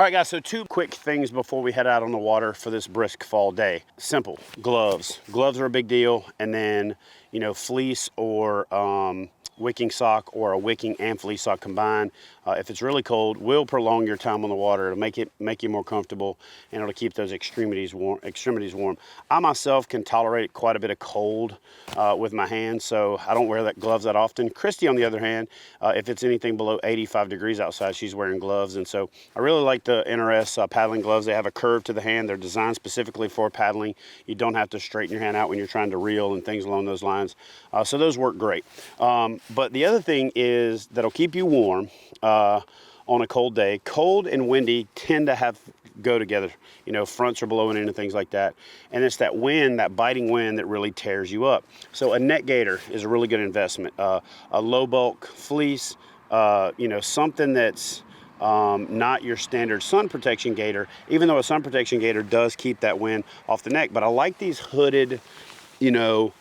All right, guys, so 2 quick things before we head out on the water for this brisk fall day. Simple, gloves. Gloves are a big deal, and then, you know, fleece or wicking sock, or a wicking and fleece sock combined. If it's really cold, will prolong your time on the water. It'll make you more comfortable, and it'll keep those extremities warm. I myself can tolerate quite a bit of cold with my hands, so I don't wear that gloves that often. Christy, on the other hand, if it's anything below 85 degrees outside, she's wearing gloves, and so I really like the NRS paddling gloves. They have a curve to the hand. They're designed specifically for paddling. You don't have to straighten your hand out when you're trying to reel and things along those lines. So those work great. But the other thing is that'll keep you warm on a cold day. Cold and windy tend to go together. You know, fronts are blowing in and things like that. And it's that wind, that biting wind, that really tears you up. So a net gaiter is a really good investment. A low bulk fleece, you know, something that's not your standard sun protection gaiter, even though a sun protection gaiter does keep that wind off the neck. But I like these hooded, you know,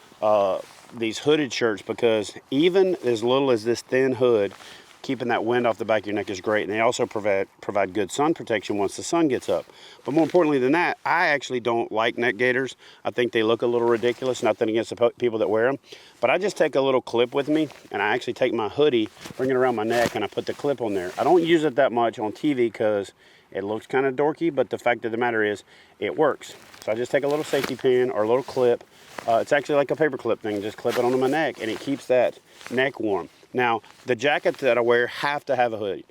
these hooded shirts, because even as little as this thin hood, keeping that wind off the back of your neck is great. And they also provide good sun protection once the sun gets up. But more importantly than that, I actually don't like neck gaiters. I think they look a little ridiculous. Nothing against the people that wear them, but I just take a little clip with me, and I actually take my hoodie, bring it around my neck, and I put the clip on there. I don't use it that much on TV because it looks kind of dorky, but the fact of the matter is it works. So I just take a little safety pin or a little clip. It's actually like a paper clip thing. Just clip it onto my neck, and it keeps that neck warm. Now, the jackets that I wear have to have a hood.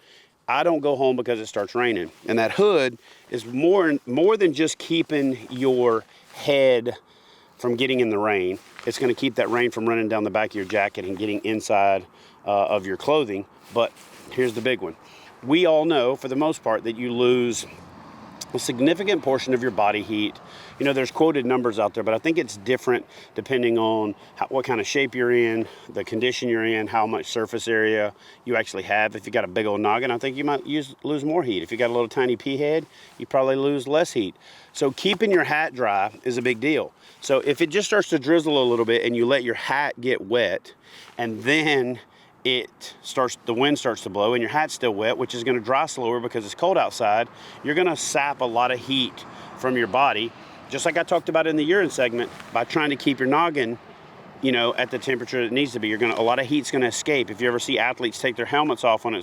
I don't go home because it starts raining. And that hood is more than just keeping your head from getting in the rain. It's going to keep that rain from running down the back of your jacket and getting inside of your clothing. But here's the big one. We all know, for the most part, that you lose a significant portion of your body heat. You know, there's quoted numbers out there, but I think it's different depending on what kind of shape you're in, the condition you're in, how much surface area you actually have. If you got a big old noggin, I think you might lose more heat. If you got a little tiny pea head, you probably lose less heat. So keeping your hat dry is a big deal. So if it just starts to drizzle a little bit and you let your hat get wet, and then the wind starts to blow and your hat's still wet, which is going to dry slower because it's cold outside, you're going to sap a lot of heat from your body, just like I talked about in the urine segment, by trying to keep your noggin, you know, at the temperature it needs to be. A lot of heat's going to escape. If you ever see athletes take their helmets off when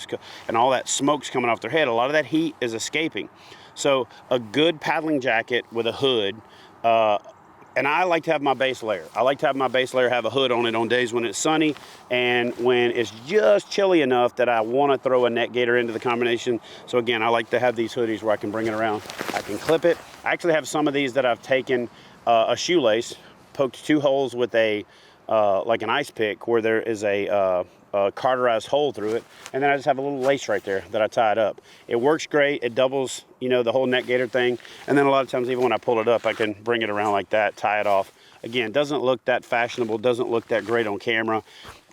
and all that smoke's coming off their head, a lot of that heat is escaping. So a good paddling jacket with a hood, and I like to have my base layer. I like to have my base layer have a hood on it on days when it's sunny and when it's just chilly enough that I want to throw a net gaiter into the combination. So again, I like to have these hoodies where I can bring it around. I can clip it. I actually have some of these that I've taken a shoelace, poked 2 holes with like an ice pick where there is a carterized hole through it, and then I just have a little lace right there that I tied up. It works great. It doubles, you know, the whole net gaiter thing. And then a lot of times, even when I pull it up, I can bring it around like that, tie it off. Again, doesn't look that fashionable, doesn't look that great on camera,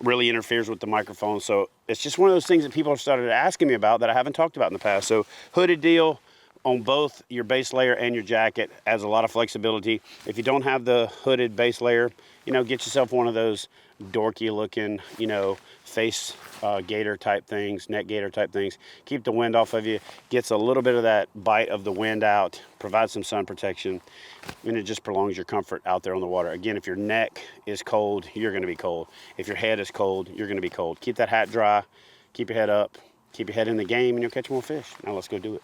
really interferes with the microphone. So it's just one of those things that people have started asking me about that I haven't talked about in the past. So hooded deal on both your base layer and your jacket adds a lot of flexibility. If you don't have the hooded base layer, you know, get yourself one of those dorky looking, you know, face gaiter type things, net gaiter type things. Keep the wind off of you, gets a little bit of that bite of the wind out, provides some sun protection, and it just prolongs your comfort out there on the water. Again, if your neck is cold, you're going to be cold. If your head is cold, you're going to be cold. Keep that hat dry, keep your head up, keep your head in the game, and you'll catch more fish. Now let's go do it.